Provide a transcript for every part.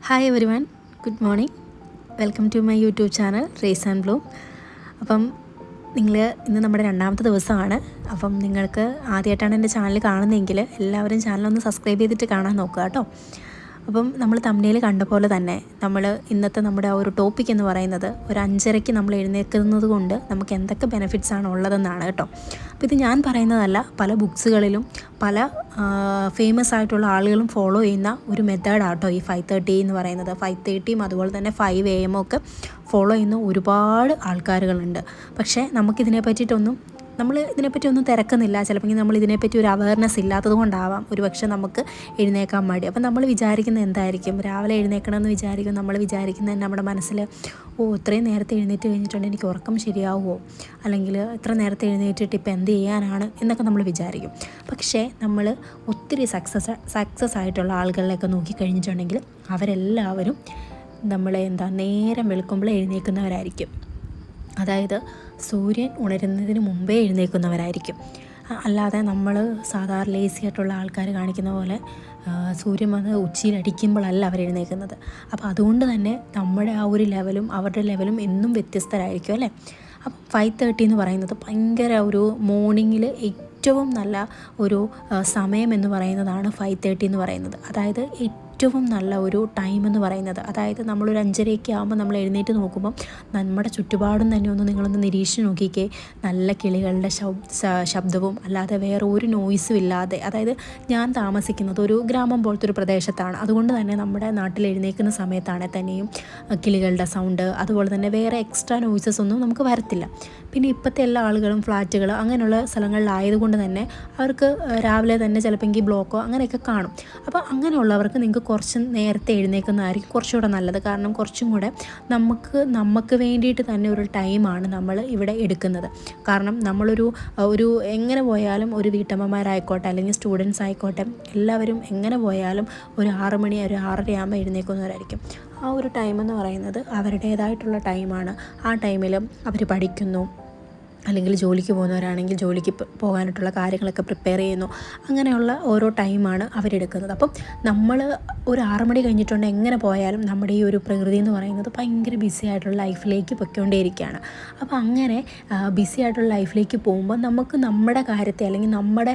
Hi everyone, good morning. Welcome to my YouTube channel Rays and Bloom. അപ്പം ഇന്ന് നമ്മുടെ രണ്ടാമത്തെ ദിവസമാണ്. അപ്പം നിങ്ങൾക്ക് ആദ്യമായിട്ടാണ് എൻ്റെ ചാനൽ കാണുന്നതെങ്കിൽ എല്ലാവരും ചാനലൊന്ന് സബ്സ്ക്രൈബ് ചെയ്തിട്ട് കാണാൻ നോക്കുക കേട്ടോ. അപ്പം നമ്മൾ തംബ്നെയിൽ കണ്ട പോലെ തന്നെ ഇന്നത്തെ നമ്മുടെ ആ ഒരു ടോപ്പിക് എന്ന് പറയുന്നത് ഒരു 5:30 നമ്മൾ എഴുന്നേൽക്കുന്നത് കൊണ്ട് നമുക്ക് എന്തൊക്കെ ബെനിഫിറ്റ്സ് ആണ് ഉള്ളതെന്നാണ് കേട്ടോ. അപ്പോൾ ഇത് ഞാൻ പറയുന്നതല്ല, പല ബുക്സുകളിലും പല ഫേമസ് ആയിട്ടുള്ള ആളുകളും ഫോളോ ചെയ്യുന്ന ഒരു മെത്തേഡാട്ടോ ഈ 5:30 എന്ന് പറയുന്നത്. 5:30 അതുപോലെ തന്നെ 5 AM ഒക്കെ ഫോളോ ചെയ്യുന്ന ഒരുപാട് ആൾക്കാരുകളുണ്ട്. പക്ഷേ നമുക്കിതിനെ പറ്റിയിട്ടൊന്നും ഒന്നും തിരക്കുന്നില്ല. ചിലപ്പോൾ നമ്മൾ ഇതിനെപ്പറ്റി ഒരു അവയർനെസ് ഇല്ലാത്തത് കൊണ്ടാവാം ഒരു പക്ഷേ നമുക്ക് എഴുന്നേക്കാൻ മടി. അപ്പം നമ്മൾ വിചാരിക്കുന്നത് എന്തായിരിക്കും, രാവിലെ എഴുന്നേക്കണമെന്ന് വിചാരിക്കും. നമ്മൾ വിചാരിക്കുന്നത് നമ്മുടെ മനസ്സിൽ ഇത്രയും നേരത്തെ എഴുന്നേറ്റ് കഴിഞ്ഞിട്ടുണ്ടെങ്കിൽ എനിക്ക് ഉറക്കം ശരിയാവുമോ, അല്ലെങ്കിൽ ഇത്ര നേരത്തെ എഴുന്നേറ്റിട്ട് ഇപ്പം എന്ത് ചെയ്യാനാണ് എന്നൊക്കെ നമ്മൾ വിചാരിക്കും. പക്ഷേ നമ്മൾ ഒത്തിരി സക്സസ് ആയിട്ടുള്ള ആളുകളിലൊക്കെ നോക്കിക്കഴിഞ്ഞിട്ടുണ്ടെങ്കിൽ അവരെല്ലാവരും നേരം വെളുക്കുമ്പോൾ എഴുന്നേൽക്കുന്നവരായിരിക്കും. അതായത് സൂര്യൻ ഉണരുന്നതിന് മുമ്പേ എഴുന്നേൽക്കുന്നവരായിരിക്കും. അല്ലാതെ നമ്മൾ സാധാരണ ലേസി ആയിട്ടുള്ള ആൾക്കാർ കാണിക്കുന്ന പോലെ സൂര്യൻ വന്ന് ഉച്ചയിലടിക്കുമ്പോഴല്ല അവർ എഴുന്നേൽക്കുന്നത്. അപ്പോൾ അതുകൊണ്ട് തന്നെ നമ്മുടെ ആ ഒരു ലെവലും അവരുടെ ലെവലും എന്നും വ്യത്യസ്തരായിരിക്കും അല്ലേ. അപ്പം 5:30 എന്ന് പറയുന്നത് ഭയങ്കര ഒരു മോർണിംഗിൽ ഏറ്റവും നല്ല ഒരു സമയം എന്ന് പറയുന്നതാണ് 5:30 എന്ന് പറയുന്നത്. അതായത് ഏറ്റവും നല്ല ഒരു ടൈം എന്ന് പറയുന്നത്, അതായത് നമ്മളൊരു 5:30 ആകുമ്പോൾ നമ്മൾ എഴുന്നേറ്റ് നോക്കുമ്പം നമ്മുടെ ചുറ്റുപാടും തന്നെ നിങ്ങളൊന്ന് നിരീക്ഷിച്ച് നോക്കിക്കേ. നല്ല കിളികളുടെ ശബ്ദവും അല്ലാതെ വേറെ ഒരു നോയ്സും ഇല്ലാതെ. അതായത് ഞാൻ താമസിക്കുന്നത് ഒരു ഗ്രാമം പോലത്തെ ഒരു പ്രദേശത്താണ്. അതുകൊണ്ട് തന്നെ നമ്മുടെ നാട്ടിൽ എഴുന്നേൽക്കുന്ന സമയത്താണെങ്കിൽ തന്നെയും കിളികളുടെ സൗണ്ട് അതുപോലെ തന്നെ വേറെ എക്സ്ട്രാ നോയ്സസ് ഒന്നും നമുക്ക് വരത്തില്ല. പിന്നെ ഇപ്പോഴത്തെ എല്ലാ ആളുകളും ഫ്ലാറ്റുകൾ അങ്ങനെയുള്ള സ്ഥലങ്ങളിലായതുകൊണ്ട് തന്നെ അവർക്ക് രാവിലെ തന്നെ ചിലപ്പോൾ ബ്ലോക്കോ അങ്ങനെയൊക്കെ കാണും. അപ്പോൾ അങ്ങനെയുള്ളവർക്ക് നിങ്ങൾക്ക് കുറച്ച് നേരത്തെ എഴുന്നേൽക്കുന്നതായിരിക്കും കുറച്ചുകൂടെ നല്ലത്. കാരണം കുറച്ചും കൂടെ നമുക്ക് വേണ്ടിയിട്ട് തന്നെ ഒരു ടൈമാണ് നമ്മൾ ഇവിടെ എടുക്കുന്നത്. കാരണം ഒരു എങ്ങനെ പോയാലും ഒരു വീട്ടമ്മമാരായിക്കോട്ടെ അല്ലെങ്കിൽ സ്റ്റുഡൻസ് ആയിക്കോട്ടെ എല്ലാവരും എങ്ങനെ പോയാലും ഒരു 6 മണി ഒരു 6:30 ആകുമ്പോൾ എഴുന്നേൽക്കുന്നവരായിരിക്കും. ആ ഒരു ടൈമെന്ന് പറയുന്നത് അവരുടേതായിട്ടുള്ള ടൈമാണ്. ആ ടൈമിൽ അവർ പഠിക്കുന്നു, അല്ലെങ്കിൽ ജോലിക്ക് പോകുന്നവരാണെങ്കിൽ ജോലിക്ക് പോകാനായിട്ടുള്ള കാര്യങ്ങളൊക്കെ പ്രിപ്പയർ ചെയ്യുന്നു. അങ്ങനെയുള്ള ഓരോ ടൈമാണ് അവരെടുക്കുന്നത്. അപ്പം നമ്മൾ ഒരു 6 മണി കഴിഞ്ഞിട്ടുണ്ടെങ്കിൽ എങ്ങനെ പോയാലും നമ്മുടെ ഈ ഒരു പ്രകൃതി എന്ന് പറയുന്നത് ഭയങ്കര ബിസി ആയിട്ടുള്ള ലൈഫിലേക്ക് പൊയ്ക്കൊണ്ടേയിരിക്കുകയാണ്. അപ്പോൾ അങ്ങനെ ബിസി ആയിട്ടുള്ള ലൈഫിലേക്ക് പോകുമ്പോൾ നമുക്ക് നമ്മുടെ കാര്യത്തെ അല്ലെങ്കിൽ നമ്മുടെ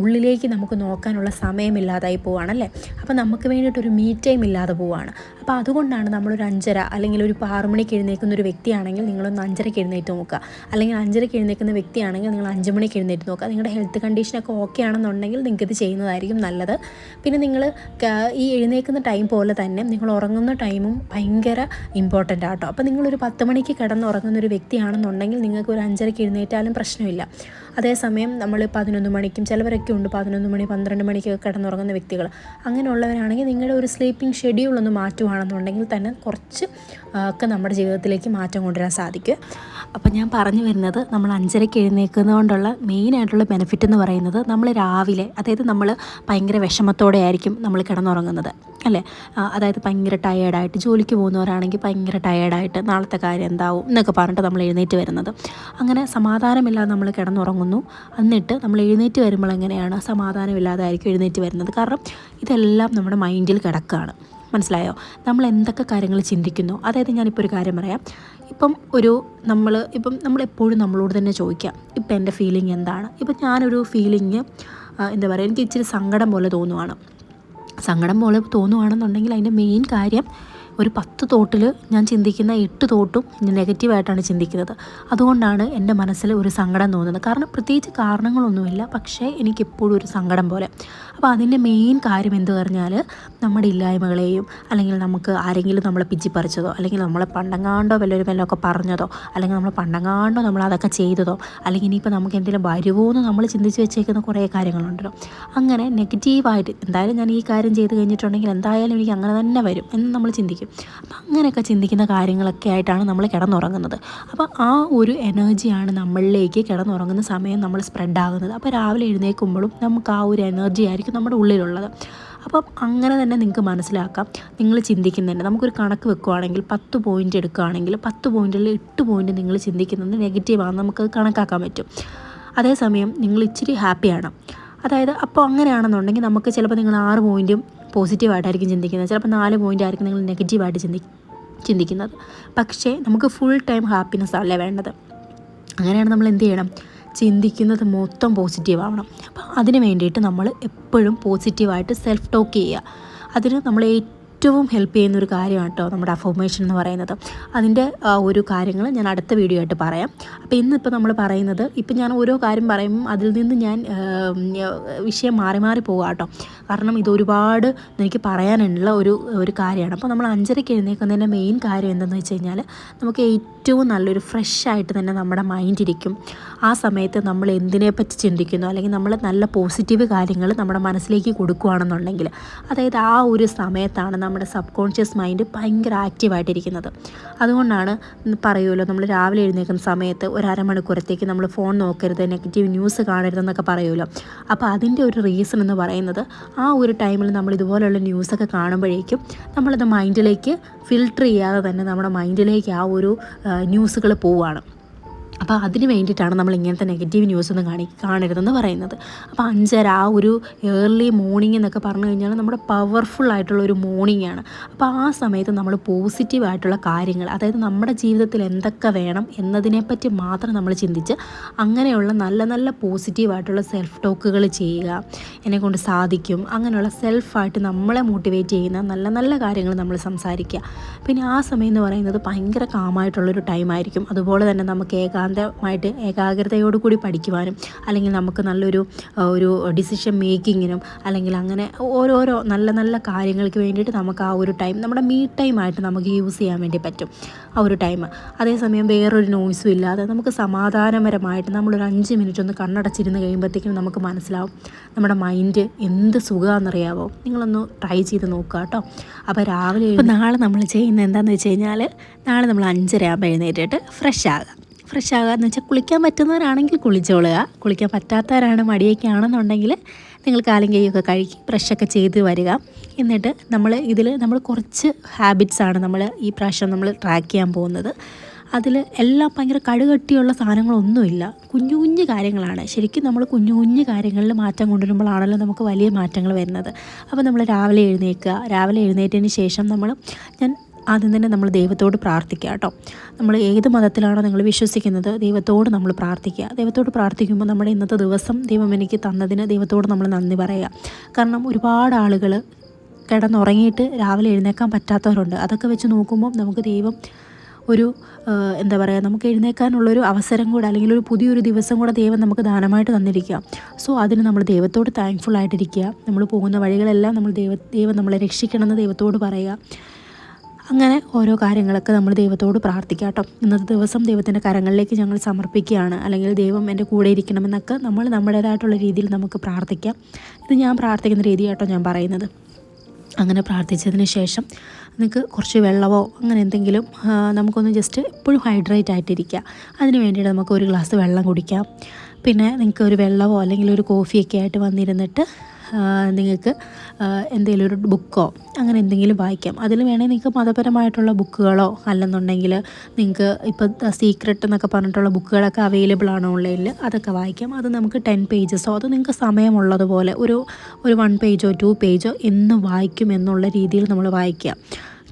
ഉള്ളിലേക്ക് നമുക്ക് നോക്കാനുള്ള സമയമില്ലാതായി പോവുകയാണല്ലേ. അപ്പോൾ നമുക്ക് വേണ്ടിയിട്ടൊരു മീ ടൈം ഇല്ലാതെ പോവുകയാണ്. അപ്പോൾ അതുകൊണ്ടാണ് നമ്മളൊരു 5:30 അല്ലെങ്കിൽ ഒരു 6 മണിക്ക് എഴുന്നേൽക്കുന്ന ഒരു വ്യക്തിയാണെങ്കിൽ നിങ്ങളൊന്ന് 5:30 എഴുന്നേറ്റ് നോക്കുക. അല്ലെങ്കിൽ 5:30 എഴുന്നേൽക്കുന്ന വ്യക്തിയാണെങ്കിൽ നിങ്ങൾ 5 മണിക്ക് എഴുന്നേറ്റ് നോക്കുക. നിങ്ങളുടെ ഹെൽത്ത് കണ്ടീഷനൊക്കെ ഓക്കെ ആണെന്നുണ്ടെങ്കിൽ നിങ്ങൾക്കിത് ചെയ്യുന്നതായിരിക്കും നല്ലത്. പിന്നെ നിങ്ങൾ ഈ എഴുന്നേൽക്കുന്ന ടൈം പോലെ തന്നെ നിങ്ങൾ ഉറങ്ങുന്ന ടൈമും ഭയങ്കര ഇമ്പോർട്ടൻ്റ് ആട്ടോ. അപ്പോൾ നിങ്ങളൊരു 10 മണിക്ക് കിടന്നുറങ്ങുന്നൊരു വ്യക്തിയാണെന്നുണ്ടെങ്കിൽ നിങ്ങൾക്ക് ഒരു 5:30 എഴുന്നേറ്റാലും പ്രശ്നമില്ല. അതേസമയം നമ്മൾ 11 മണിക്കും ചിലവരൊക്കെ ഉണ്ട് 11 മണി 12 മണിക്കൊക്കെ കിടന്നുറങ്ങുന്ന വ്യക്തികൾ. അങ്ങനെയുള്ളവരാണെങ്കിൽ നിങ്ങളുടെ ഒരു സ്ലീപ്പിംഗ് ഷെഡ്യൂൾ ഒന്ന് മാറ്റുകയാണെന്നുണ്ടെങ്കിൽ തന്നെ കുറച്ച് ഒക്കെ നമ്മുടെ ജീവിതത്തിലേക്ക് മാറ്റം കൊണ്ടുവരാൻ സാധിക്കും. അപ്പോൾ ഞാൻ പറഞ്ഞു വരുന്നത്, നമ്മൾ 5:30 എഴുന്നേൽക്കുന്നതുകൊണ്ടുള്ള മെയിനായിട്ടുള്ള ബെനിഫിറ്റ് എന്ന് പറയുന്നത്, നമ്മൾ രാവിലെ അതായത് നമ്മൾ ഭയങ്കര വിഷമത്തോടെ ആയിരിക്കും നമ്മൾ കിടന്നുറങ്ങുന്നത് അല്ലേ. അതായത് ഭയങ്കര ടയേർഡായിട്ട് ജോലിക്ക് പോകുന്നവരാണെങ്കിൽ ഭയങ്കര ടയേർഡായിട്ട് നാളത്തെ കാര്യം എന്താവും എന്നൊക്കെ പറഞ്ഞിട്ട് നമ്മൾ എഴുന്നേറ്റ് വരുന്നത്. അങ്ങനെ സമാധാനമില്ലാതെ നമ്മൾ കിടന്നുറങ്ങുന്നു. എന്നിട്ട് നമ്മൾ എഴുന്നേറ്റ് വരുമ്പോൾ എങ്ങനെയാണ് സമാധാനമില്ലാതെ ആയിരിക്കും എഴുന്നേറ്റ് വരുന്നത്. കാരണം ഇതെല്ലാം നമ്മുടെ മൈൻഡിൽ കിടക്കുകയാണ്. മനസ്സിലായോ? നമ്മൾ എന്തൊക്കെ കാര്യങ്ങൾ ചിന്തിക്കുന്നു. അതായത് ഞാനിപ്പോൾ ഒരു കാര്യം പറയാം. നമ്മളെപ്പോഴും നമ്മളോട് തന്നെ ചോദിക്കാം, ഇപ്പം എൻ്റെ ഫീലിംഗ് എന്താണ്. ഇപ്പം ഞാനൊരു ഫീലിംഗ് എനിക്ക് ഇച്ചിരി സങ്കടം പോലെ തോന്നുവാണെന്നുണ്ടെങ്കിൽ അതിൻ്റെ മെയിൻ കാര്യം ഒരു 10 തോട്ടിൽ ഞാൻ ചിന്തിക്കുന്ന 8 തോട്ടും നെഗറ്റീവായിട്ടാണ് ചിന്തിക്കുന്നത്. അതുകൊണ്ടാണ് എൻ്റെ മനസ്സിൽ ഒരു സങ്കടം തോന്നുന്നത്. കാരണം പ്രത്യേകിച്ച് കാരണങ്ങളൊന്നുമില്ല, പക്ഷേ എനിക്കെപ്പോഴും ഒരു സങ്കടം പോലെ. അപ്പോൾ അതിൻ്റെ മെയിൻ കാര്യം എന്ത് പറഞ്ഞാൽ നമ്മുടെ ഇല്ലായ്മകളെയും അല്ലെങ്കിൽ നമുക്ക് ആരെങ്കിലും നമ്മളെ പിച്ചിപ്പറിച്ചതോ അല്ലെങ്കിൽ നമ്മളെ പണ്ടങ്ങാണ്ടോ വല്ലൊക്കെ പറഞ്ഞതോ അല്ലെങ്കിൽ നമ്മൾ അതൊക്കെ ചെയ്തതോ അല്ലെങ്കിൽ ഇനിയിപ്പോൾ നമുക്ക് എന്തെങ്കിലും വരുമോ എന്ന് നമ്മൾ ചിന്തിച്ച് വെച്ചേക്കുന്ന കുറേ കാര്യങ്ങളുണ്ടല്ലോ. അങ്ങനെ നെഗറ്റീവായിട്ട് എന്തായാലും ഞാൻ ഈ കാര്യം ചെയ്ത് കഴിഞ്ഞിട്ടുണ്ടെങ്കിൽ എന്തായാലും എനിക്ക് അങ്ങനെ തന്നെ വരും എന്ന് നമ്മൾ ചിന്തിക്കും. അപ്പം അങ്ങനെയൊക്കെ ചിന്തിക്കുന്ന കാര്യങ്ങളൊക്കെ ആയിട്ടാണ് നമ്മൾ കിടന്നുറങ്ങുന്നത്. അപ്പോൾ ആ ഒരു എനർജിയാണ് നമ്മളിലേക്ക് കിടന്നുറങ്ങുന്ന സമയം നമ്മൾ സ്പ്രെഡാകുന്നത്. അപ്പോൾ രാവിലെ എഴുന്നേൽക്കുമ്പോഴും നമുക്ക് ആ ഒരു എനർജി ആയിരിക്കും നമ്മുടെ ഉള്ളിലുള്ളത്. അപ്പം അങ്ങനെ തന്നെ നിങ്ങൾക്ക് മനസ്സിലാക്കാം. നിങ്ങൾ ചിന്തിക്കുന്നുണ്ട്, നമുക്കൊരു കണക്ക് വെക്കുകയാണെങ്കിൽ 10 പോയിൻ്റ് എടുക്കുകയാണെങ്കിൽ 10 പോയിൻറ്റിൽ 8 പോയിൻറ്റ് നിങ്ങൾ ചിന്തിക്കുന്നത് നെഗറ്റീവാണെന്ന് നമുക്കത് കണക്കാക്കാൻ പറ്റും. അതേസമയം നിങ്ങൾ ഇച്ചിരി ഹാപ്പിയാണ്. അതായത് അപ്പോൾ അങ്ങനെയാണെന്നുണ്ടെങ്കിൽ നമുക്ക് ചിലപ്പോൾ നിങ്ങൾ 6 പോയിൻറ്റും പോസിറ്റീവായിട്ടായിരിക്കും ചിന്തിക്കുന്നത്. ചിലപ്പോൾ 4 പോയിൻ്റ് ആയിരിക്കും നിങ്ങൾ നെഗറ്റീവായിട്ട് ചിന്തിക്കുന്നത്. പക്ഷേ നമുക്ക് ഫുൾ ടൈം ഹാപ്പിനെസ് അല്ലേ വേണ്ടത്. അങ്ങനെയാണ് നമ്മൾ എന്ത് ചെയ്യണം, ചിന്തിക്കുന്നത് മൊത്തം പോസിറ്റീവ് ആവണം. അപ്പോൾ അതിന് വേണ്ടിയിട്ട് നമ്മൾ എപ്പോഴും പോസിറ്റീവായിട്ട് സെൽഫ് ടോക്ക് ചെയ്യുക. അതിന് നമ്മൾ ഏറ്റവും ഹെൽപ്പ് ചെയ്യുന്നൊരു കാര്യമാണ് കേട്ടോ നമ്മുടെ അഫർമേഷൻ എന്ന് പറയുന്നത്. അതിൻ്റെ ഒരു കാര്യങ്ങൾ ഞാൻ അടുത്ത വീഡിയോ ആയിട്ട് പറയാം. അപ്പോൾ ഇന്നിപ്പോൾ നമ്മൾ പറയുന്നത്, ഇപ്പം ഞാൻ ഓരോ കാര്യം പറയുമ്പം അതിൽ നിന്ന് ഞാൻ വിഷയം മാറി മാറി പോകാം കേട്ടോ. കാരണം ഇതൊരുപാട് എനിക്ക് പറയാനുള്ള ഒരു കാര്യമാണ്. അപ്പോൾ നമ്മൾ 5:30 എഴുന്നേൽക്കുന്നതിൻ്റെ മെയിൻ കാര്യം എന്തെന്ന് വെച്ച് കഴിഞ്ഞാൽ, നമുക്ക് ഏറ്റവും നല്ലൊരു ഫ്രഷായിട്ട് തന്നെ നമ്മുടെ മൈൻഡ് ഇരിക്കും. ആ സമയത്ത് നമ്മൾ എന്തിനെപ്പറ്റി ചിന്തിക്കുന്നു, അല്ലെങ്കിൽ നമ്മൾ നല്ല പോസിറ്റീവ് കാര്യങ്ങൾ നമ്മുടെ മനസ്സിലേക്ക് കൊടുക്കുകയാണെന്നുണ്ടെങ്കിൽ, അതായത് ആ ഒരു സമയത്താണ് നമ്മുടെ സബ് കോൺഷ്യസ് മൈൻഡ് ഭയങ്കര ആക്റ്റീവായിട്ടിരിക്കുന്നത്. അതുകൊണ്ടാണ് പറയുമല്ലോ, നമ്മൾ രാവിലെ എഴുന്നേൽക്കുന്ന സമയത്ത് ഒരു അരമണിക്കൂറത്തേക്ക് നമ്മൾ ഫോൺ നോക്കരുത്, നെഗറ്റീവ് ന്യൂസ് കാണരുതെന്നൊക്കെ പറയുമല്ലോ. അപ്പോൾ അതിൻ്റെ ഒരു റീസൺ എന്ന് പറയുന്നത്, ആ ഒരു ടൈമിൽ നമ്മൾ ഇതുപോലെയുള്ള ന്യൂസൊക്കെ കാണുമ്പോഴേക്കും നമ്മളത് മൈൻഡിലേക്ക് ഫിൽട്ടർ ചെയ്യാതെ തന്നെ നമ്മുടെ മൈൻഡിലേക്ക് ആ ഒരു ന്യൂസുകൾ പോവുകയാണ്. അപ്പോൾ അതിന് വേണ്ടിയിട്ടാണ് നമ്മൾ ഇങ്ങനത്തെ നെഗറ്റീവ് ന്യൂസൊന്നും കാണരുതെന്ന് പറയുന്നത്. അപ്പോൾ 5:30 ആ ഒരു ഏർലി മോർണിംഗ് എന്നൊക്കെ പറഞ്ഞു കഴിഞ്ഞാൽ നമ്മുടെ പവർഫുള്ളായിട്ടുള്ളൊരു മോർണിംഗ് ആണ്. അപ്പോൾ ആ സമയത്ത് നമ്മൾ പോസിറ്റീവായിട്ടുള്ള കാര്യങ്ങൾ, അതായത് നമ്മുടെ ജീവിതത്തിൽ എന്തൊക്കെ വേണം എന്നതിനെപ്പറ്റി മാത്രം നമ്മൾ ചിന്തിച്ച് അങ്ങനെയുള്ള നല്ല നല്ല പോസിറ്റീവായിട്ടുള്ള സെൽഫ് ടോക്കുകൾ ചെയ്യുക. എന്നെക്കൊണ്ട് സാധിക്കും, അങ്ങനെയുള്ള സെൽഫായിട്ട് നമ്മളെ മോട്ടിവേറ്റ് ചെയ്യുന്ന നല്ല നല്ല കാര്യങ്ങൾ നമ്മൾ സംസാരിക്കുക. പിന്നെ ആ സമയം എന്ന് പറയുന്നത് ഭയങ്കര കാമായിട്ടുള്ളൊരു ടൈമായിരിക്കും. അതുപോലെ തന്നെ നമുക്ക് ഏകാഗ്രതയോടു കൂടി പഠിക്കുവാനും, അല്ലെങ്കിൽ നമുക്ക് നല്ലൊരു ഡിസിഷൻ മേക്കിങ്ങിനും, അല്ലെങ്കിൽ അങ്ങനെ ഓരോരോ നല്ല നല്ല കാര്യങ്ങൾക്ക് വേണ്ടിയിട്ട് നമുക്ക് ആ ഒരു ടൈം നമ്മുടെ മീ ടൈമായിട്ട് നമുക്ക് യൂസ് ചെയ്യാൻ വേണ്ടി പറ്റും ആ ഒരു ടൈം. അതേസമയം വേറൊരു നോയ്സും ഇല്ലാതെ നമുക്ക് സമാധാനപരമായിട്ട് നമ്മളൊരു 5 മിനിറ്റ് ഒന്ന് കണ്ണടച്ചിരുന്ന് കഴിയുമ്പോഴത്തേക്കും നമുക്ക് മനസ്സിലാവും നമ്മുടെ മൈൻഡ് എന്ത് സുഖമാണെന്നറിയാവോ. നിങ്ങളൊന്ന് ട്രൈ ചെയ്ത് നോക്കുക കേട്ടോ. അപ്പോൾ നാളെ നമ്മൾ ചെയ്യുന്നത് എന്താണെന്ന് വെച്ച് കഴിഞ്ഞാൽ, നാളെ നമ്മൾ 5:30 ആകുമ്പോൾ എഴുന്നേറ്റിട്ട് ഫ്രഷ് ആകുക എന്ന് വെച്ചാൽ, കുളിക്കാൻ പറ്റുന്നവരാണെങ്കിൽ കുളിച്ചോളുക. കുളിക്കാൻ പറ്റാത്തവരാണ്, മടിയൊക്കെ ആണെന്നുണ്ടെങ്കിൽ നിങ്ങൾ കാലും കൈയൊക്കെ കഴുകി ബ്രഷൊക്കെ ചെയ്ത് വരിക. എന്നിട്ട് നമ്മൾ കുറച്ച് ഹാബിറ്റ്സാണ് നമ്മൾ ഈ പ്രാവശ്യം നമ്മൾ ട്രാക്ക് ചെയ്യാൻ പോകുന്നത്. അതിൽ എല്ലാം ഭയങ്കര കടുകട്ടിയുള്ള സാധനങ്ങളൊന്നുമില്ല, കുഞ്ഞു കുഞ്ഞു കാര്യങ്ങളാണ്. ശരിക്കും നമ്മൾ കുഞ്ഞു കുഞ്ഞു കാര്യങ്ങളിൽ മാറ്റം കൊണ്ടുവരുമ്പോഴാണല്ലോ നമുക്ക് വലിയ മാറ്റങ്ങൾ വരുന്നത്. അപ്പോൾ നമ്മൾ രാവിലെ എഴുന്നേറ്റതിന് ശേഷം ഞാൻ ആദ്യം തന്നെ നമ്മൾ ദൈവത്തോട് പ്രാർത്ഥിക്കുക കേട്ടോ. നമ്മൾ ഏത് മതത്തിലാണോ നിങ്ങൾ വിശ്വസിക്കുന്നത്, ദൈവത്തോട് നമ്മൾ പ്രാർത്ഥിക്കുക. ദൈവത്തോട് പ്രാർത്ഥിക്കുമ്പോൾ നമ്മുടെ ഇന്നത്തെ ദിവസം ദൈവം എനിക്ക് തന്നതിന് ദൈവത്തോട് നമ്മൾ നന്ദി പറയുക. കാരണം ഒരുപാട് ആളുകൾ കിടന്നുറങ്ങിയിട്ട് രാവിലെ എഴുന്നേൽക്കാൻ പറ്റാത്തവരുണ്ട്. അതൊക്കെ വെച്ച് നോക്കുമ്പോൾ നമുക്ക് ദൈവം നമുക്ക് എഴുന്നേൽക്കാനുള്ളൊരു അവസരം കൂടെ, അല്ലെങ്കിൽ ഒരു പുതിയൊരു ദിവസം കൂടെ ദൈവം നമുക്ക് ദാനമായിട്ട് തന്നിരിക്കുക. സോ അതിന് നമ്മൾ ദൈവത്തോട് താങ്ക്ഫുൾ ആയിട്ടിരിക്കുക. നമ്മൾ പോകുന്ന വഴികളെല്ലാം ദൈവം നമ്മളെ രക്ഷിക്കണമെന്ന് ദൈവത്തോട് പറയുക. അങ്ങനെ ഓരോ കാര്യങ്ങളൊക്കെ നമ്മൾ ദൈവത്തോട് പ്രാർത്ഥിക്കുക കേട്ടോ. ഇന്നത്തെ ദിവസം ദൈവത്തിൻ്റെ കരങ്ങളിലേക്ക് ഞങ്ങൾ സമർപ്പിക്കുകയാണ്, അല്ലെങ്കിൽ ദൈവം എൻ്റെ കൂടെ ഇരിക്കണമെന്നൊക്കെ നമ്മൾ നമ്മുടേതായിട്ടുള്ള രീതിയിൽ നമുക്ക് പ്രാർത്ഥിക്കാം. ഇത് ഞാൻ പ്രാർത്ഥിക്കുന്ന രീതി കേട്ടോ ഞാൻ പറയുന്നത്. അങ്ങനെ പ്രാർത്ഥിച്ചതിന് ശേഷം നിങ്ങൾക്ക് കുറച്ച് വെള്ളമോ അങ്ങനെ എന്തെങ്കിലും, നമുക്കൊന്ന് ജസ്റ്റ് എപ്പോഴും ഹൈഡ്രേറ്റ് ആയിട്ടിരിക്കുക. അതിന് വേണ്ടിയിട്ട് നമുക്ക് ഒരു ഗ്ലാസ് വെള്ളം കുടിക്കാം. പിന്നെ നിങ്ങൾക്ക് ഒരു വെള്ളമോ അല്ലെങ്കിൽ ഒരു കോഫിയൊക്കെ ആയിട്ട് വന്നിരുന്നിട്ട് നിങ്ങൾക്ക് എന്തെങ്കിലും ഒരു ബുക്കോ അങ്ങനെ എന്തെങ്കിലും വായിക്കാം. അതിൽ വേണമെങ്കിൽ നിങ്ങൾക്ക് മതപരമായിട്ടുള്ള ബുക്കുകളോ, അല്ലെന്നുണ്ടെങ്കിൽ നിങ്ങൾക്ക് ഇപ്പോൾ സീക്രട്ട് എന്നൊക്കെ പറഞ്ഞിട്ടുള്ള ബുക്കുകളൊക്കെ അവൈലബിൾ ആണ് ഓൺലൈനിൽ, അതൊക്കെ വായിക്കാം. അത് നമുക്ക് 10 പേജസോ അത് നിങ്ങൾക്ക് സമയമുള്ളതുപോലെ ഒരു 1 പേജോ 2 പേജോ എന്ന് വായിക്കും എന്നുള്ള രീതിയിൽ നമ്മൾ വായിക്കുക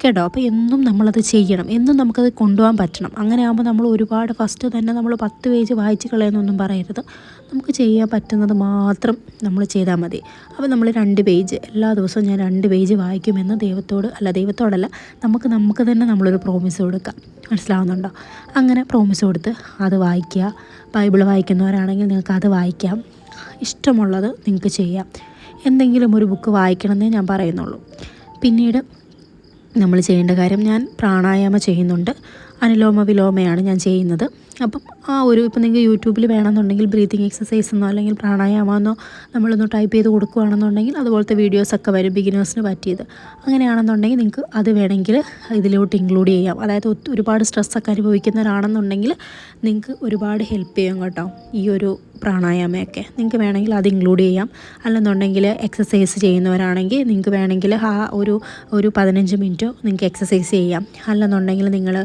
കേട്ടോ. അപ്പോൾ എന്നും നമ്മളത് ചെയ്യണം, എന്നും നമുക്കത് കൊണ്ടുപോകാൻ പറ്റണം. അങ്ങനെ ആകുമ്പോൾ നമ്മൾ ഒരുപാട് ഫസ്റ്റ് തന്നെ നമ്മൾ 10 പേജ് വായിച്ച് കളയുന്നൊന്നും പറയരുത്. നമുക്ക് ചെയ്യാൻ പറ്റുന്നത് മാത്രം നമ്മൾ ചെയ്താൽ മതി. അപ്പോൾ നമ്മൾ 2 പേജ് എല്ലാ ദിവസവും ഞാൻ 2 പേജ് വായിക്കുമെന്ന് ദൈവത്തോടല്ല നമുക്ക് തന്നെ നമ്മളൊരു പ്രോമിസ് കൊടുക്കാം. മനസ്സിലാവുന്നുണ്ടോ? അങ്ങനെ പ്രോമിസ് കൊടുത്ത് അത് വായിക്കുക. ബൈബിൾ വായിക്കുന്നവരാണെങ്കിൽ നിങ്ങൾക്ക് അത് വായിക്കാം. ഇഷ്ടമുള്ളത് നിങ്ങൾക്ക് ചെയ്യാം. എന്തെങ്കിലും ഒരു ബുക്ക് വായിക്കണമെന്നേ ഞാൻ പറയുന്നുള്ളൂ. പിന്നീട് നമ്മൾ ചെയ്യേണ്ട കാര്യം, ഞാൻ പ്രാണായാമം ചെയ്യുന്നുണ്ട്. അനുലോമ വിലോമയാണ് ഞാൻ ചെയ്യുന്നത്. അപ്പം ഇപ്പം നിങ്ങൾക്ക് യൂട്യൂബിൽ വേണമെന്നുണ്ടെങ്കിൽ ബ്രീത്തിങ് എക്സസൈസ് എന്നോ അല്ലെങ്കിൽ പ്രാണായാമമെന്നോ നമ്മളൊന്ന് ടൈപ്പ് ചെയ്ത് കൊടുക്കുകയാണെന്നുണ്ടെങ്കിൽ അതുപോലത്തെ വീഡിയോസൊക്കെ വരും ബിഗിനേഴ്സിന് പറ്റിയത്. അങ്ങനെയാണെന്നുണ്ടെങ്കിൽ നിങ്ങൾക്ക് അത് വേണമെങ്കിൽ ഇതിലോട്ട് ഇൻക്ലൂഡ് ചെയ്യാം. അതായത് ഒരുപാട് സ്ട്രെസ്സൊക്കെ അനുഭവിക്കുന്നവരാണെന്നുണ്ടെങ്കിൽ നിങ്ങൾക്ക് ഒരുപാട് ഹെൽപ്പ് ചെയ്യും കേട്ടോ ഈ ഒരു പ്രാണായാമയൊക്കെ. നിങ്ങൾക്ക് വേണമെങ്കിൽ അത് ഇൻക്ലൂഡ് ചെയ്യാം. അല്ലെന്നുണ്ടെങ്കിൽ എക്സസൈസ് ചെയ്യുന്നവരാണെങ്കിൽ നിങ്ങൾക്ക് വേണമെങ്കിൽ ഒരു 15 മിനിറ്റോ നിങ്ങൾക്ക് എക്സസൈസ് ചെയ്യാം. അല്ലെന്നുണ്ടെങ്കിൽ നിങ്ങൾ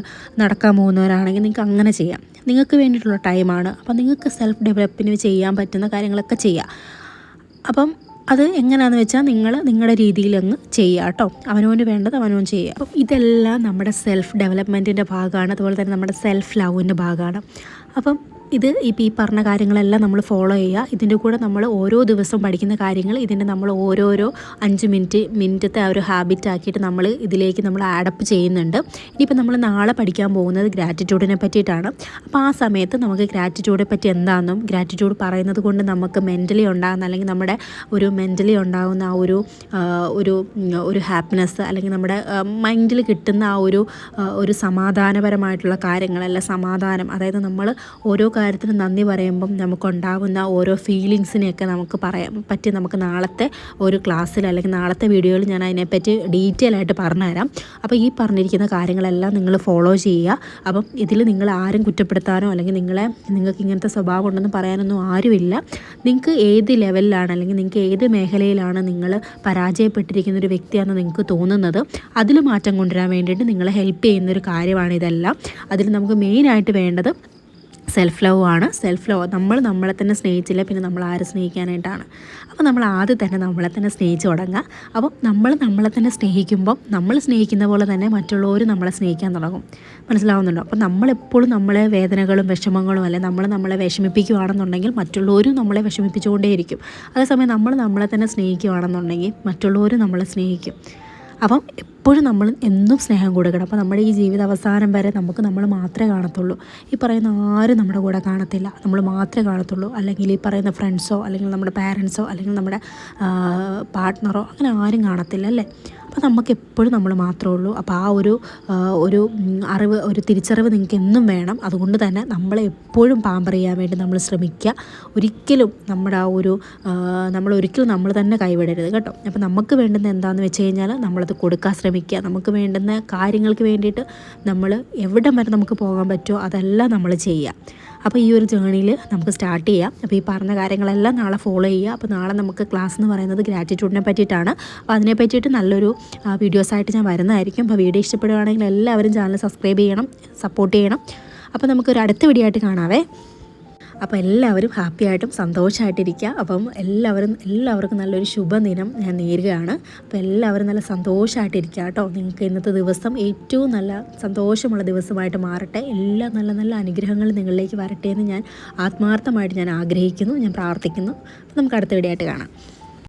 നടക്കാൻ പോകുന്നവരാണെങ്കിൽ നിങ്ങൾക്ക് അങ്ങനെ ചെയ്യാം. നിങ്ങൾക്ക് വേണ്ടിയിട്ടുള്ള ടൈമാണ്. അപ്പം നിങ്ങൾക്ക് സെൽഫ് ഡെവലപ്പിന് ചെയ്യാൻ പറ്റുന്ന കാര്യങ്ങളൊക്കെ ചെയ്യാം. അപ്പം അത് എങ്ങനെയാണെന്ന് വെച്ചാൽ നിങ്ങളുടെ രീതിയിൽ അങ്ങ് ചെയ്യുക കേട്ടോ. അവനവന് വേണ്ടത് അവനവൻ ചെയ്യുക. അപ്പം ഇതെല്ലാം നമ്മുടെ സെൽഫ് ഡെവലപ്മെൻറ്റിൻ്റെ ഭാഗമാണ്. അതുപോലെ തന്നെ നമ്മുടെ സെൽഫ് ലവിൻ്റെ ഭാഗമാണ്. അപ്പം ഇപ്പോൾ ഈ പറഞ്ഞ കാര്യങ്ങളെല്ലാം നമ്മൾ ഫോളോ ചെയ്യുക. ഇതിൻ്റെ കൂടെ നമ്മൾ ഓരോ ദിവസവും പഠിക്കുന്ന കാര്യങ്ങൾ നമ്മൾ ഓരോരോ 5 മിനിറ്റത്തെ ആ ഒരു ഹാബിറ്റ് ആക്കിയിട്ട് നമ്മൾ ആഡപ്പ് ചെയ്യുന്നുണ്ട്. ഇനിയിപ്പോൾ നമ്മൾ നാളെ പഠിക്കാൻ പോകുന്നത് ഗ്രാറ്റിറ്റ്യൂഡിനെ പറ്റിയിട്ടാണ്. അപ്പോൾ ആ സമയത്ത് നമുക്ക് ഗ്രാറ്റിറ്റ്യൂഡിനെ പറ്റി എന്താണെന്നും ഗ്രാറ്റിറ്റ്യൂഡ് പറയുന്നത് കൊണ്ട് നമുക്ക് മെൻ്റലി ഉണ്ടാകുന്ന അല്ലെങ്കിൽ നമ്മുടെ ഒരു മെൻ്റലി ഉണ്ടാകുന്ന ആ ഒരു ഹാപ്പിനെസ് അല്ലെങ്കിൽ നമ്മുടെ മൈൻഡിൽ കിട്ടുന്ന ആ ഒരു സമാധാനപരമായിട്ടുള്ള കാര്യങ്ങളല്ല, സമാധാനം, അതായത് നമ്മൾ ഓരോ കാര്യത്തിന് നന്ദി പറയുമ്പം നമുക്കുണ്ടാകുന്ന ഓരോ ഫീലിങ്സിനെയൊക്കെ നമുക്ക് നാളത്തെ ഒരു ക്ലാസ്സിൽ അല്ലെങ്കിൽ നാളത്തെ വീഡിയോയിൽ ഞാൻ അതിനെപ്പറ്റി ഡീറ്റെയിൽ ആയിട്ട് പറഞ്ഞുതരാം. അപ്പോൾ ഈ പറഞ്ഞിരിക്കുന്ന കാര്യങ്ങളെല്ലാം നിങ്ങൾ ഫോളോ ചെയ്യുക. അപ്പം ഇതിൽ നിങ്ങൾ ആരും കുറ്റപ്പെടുത്താനോ അല്ലെങ്കിൽ നിങ്ങൾക്ക് ഇങ്ങനത്തെ സ്വഭാവം ഉണ്ടെന്ന് പറയാനൊന്നും ആരുമില്ല. നിങ്ങൾക്ക് ഏത് ലെവലിലാണ് അല്ലെങ്കിൽ നിങ്ങൾക്ക് ഏത് മേഖലയിലാണ് നിങ്ങൾ പരാജയപ്പെട്ടിരിക്കുന്ന ഒരു വ്യക്തിയാണെന്ന് നിങ്ങൾക്ക് തോന്നുന്നത്, അതിൽ മാറ്റം കൊണ്ടുവരാൻ വേണ്ടിയിട്ട് നിങ്ങളെ ഹെൽപ്പ് ചെയ്യുന്നൊരു കാര്യമാണ് ഇതെല്ലാം. അതിൽ നമുക്ക് മെയിനായിട്ട് വേണ്ടത് സെൽഫ് ലവ് ആണ്. സെൽഫ് ലവ് നമ്മളെ തന്നെ സ്നേഹിച്ചില്ല പിന്നെ നമ്മൾ ആരെ സ്നേഹിക്കാനായിട്ടാണ്. അപ്പോൾ നമ്മൾ ആദ്യം തന്നെ നമ്മളെ തന്നെ സ്നേഹിച്ച് തുടങ്ങുക. അപ്പം നമ്മളെ തന്നെ സ്നേഹിക്കുമ്പം നമ്മൾ സ്നേഹിക്കുന്ന പോലെ തന്നെ മറ്റുള്ളവരും നമ്മളെ സ്നേഹിക്കാൻ തുടങ്ങും. മനസ്സിലാവുന്നുണ്ടോ? അപ്പോൾ നമ്മളെപ്പോഴും നമ്മളെ വേദനകളും വിഷമങ്ങളും അല്ലെങ്കിൽ നമ്മളെ വിഷമിപ്പിക്കുകയാണെന്നുണ്ടെങ്കിൽ മറ്റുള്ളവരും നമ്മളെ വിഷമിപ്പിച്ചുകൊണ്ടേയിരിക്കും. അതേസമയം നമ്മളെ തന്നെ സ്നേഹിക്കുകയാണെന്നുണ്ടെങ്കിൽ മറ്റുള്ളവരും നമ്മളെ സ്നേഹിക്കും. അപ്പം എപ്പോഴും നമ്മൾ എന്നും സ്നേഹം കൊടുക്കണം. അപ്പോൾ നമ്മുടെ ഈ ജീവിത അവസാനം വരെ നമ്മൾ മാത്രമേ കാണത്തുള്ളൂ. ഈ പറയുന്ന ആരും നമ്മുടെ കൂടെ കാണത്തില്ല, നമ്മൾ മാത്രമേ കാണത്തുള്ളൂ. അല്ലെങ്കിൽ ഈ പറയുന്ന ഫ്രണ്ട്സോ അല്ലെങ്കിൽ നമ്മുടെ പാരൻസോ അല്ലെങ്കിൽ നമ്മുടെ പാർട്ട്ണറോ അങ്ങനെ ആരും കാണത്തില്ല അല്ലേ. അപ്പോൾ നമുക്ക് എപ്പോഴും നമ്മൾ മാത്രമേ ഉള്ളൂ. അപ്പോൾ ആ ഒരു അറിവ്, ഒരു തിരിച്ചറിവ് നിങ്ങൾക്ക് എന്നും വേണം. അതുകൊണ്ട് തന്നെ നമ്മളെ എപ്പോഴും പാമ്പർ ചെയ്യാൻ വേണ്ടി നമ്മൾ ശ്രമിക്കുക. ഒരിക്കലും നമ്മളൊരിക്കലും നമ്മൾ തന്നെ കൈവിടരുത് കേട്ടോ. അപ്പോൾ നമുക്ക് വേണ്ടുന്ന എന്താണെന്ന് വെച്ച് കഴിഞ്ഞാൽ നമ്മളത് കൊടുക്കാൻ ശ്രമിക്കുക. നമുക്ക് വേണ്ടുന്ന കാര്യങ്ങൾക്ക് വേണ്ടിയിട്ട് നമ്മൾ എവിടെ വരെ നമുക്ക് പോകാൻ പറ്റുമോ അതെല്ലാം നമ്മൾ ചെയ്യുക. അപ്പോൾ ഈ ഒരു ജേണിയിൽ നമുക്ക് സ്റ്റാർട്ട് ചെയ്യാം. അപ്പോൾ ഈ പറഞ്ഞ കാര്യങ്ങളെല്ലാം നാളെ ഫോളോ ചെയ്യുക. അപ്പോൾ നാളെ നമുക്ക് ക്ലാസ് എന്ന് പറയുന്നത് ഗ്രാറ്റിറ്റ്യൂഡിനെ പറ്റിയിട്ടാണ്. അപ്പോൾ അതിനെ പറ്റിയിട്ട് നല്ലൊരു വീഡിയോസായിട്ട് ഞാൻ വരുന്നതായിരിക്കും. അപ്പോൾ വീഡിയോ ഇഷ്ടപ്പെടുകയാണെങ്കിൽ എല്ലാവരും ചാനൽ സബ്സ്ക്രൈബ് ചെയ്യണം, സപ്പോർട്ട് ചെയ്യണം. അപ്പോൾ നമുക്കൊരു അടുത്ത വീഡിയോ ആയിട്ട് കാണാവേ. അപ്പോൾ എല്ലാവരും ഹാപ്പിയായിട്ടും സന്തോഷമായിട്ടിരിക്കുക. അപ്പം എല്ലാവർക്കും നല്ലൊരു ശുഭദിനം ഞാൻ നേരുകയാണ്. അപ്പോൾ എല്ലാവരും നല്ല സന്തോഷമായിട്ടിരിക്കുക കേട്ടോ. നിങ്ങൾക്ക് ഇന്നത്തെ ദിവസം ഏറ്റവും നല്ല സന്തോഷമുള്ള ദിവസമായിട്ട് മാറട്ടെ. എല്ലാ നല്ല നല്ല അനുഗ്രഹങ്ങൾ നിങ്ങളിലേക്ക് വരട്ടെ എന്ന് ഞാൻ ആത്മാർത്ഥമായിട്ട് ആഗ്രഹിക്കുന്നു, ഞാൻ പ്രാർത്ഥിക്കുന്നു. അപ്പോൾ നമുക്ക് അടുത്ത വീഡിയോ ആയിട്ട് കാണാം.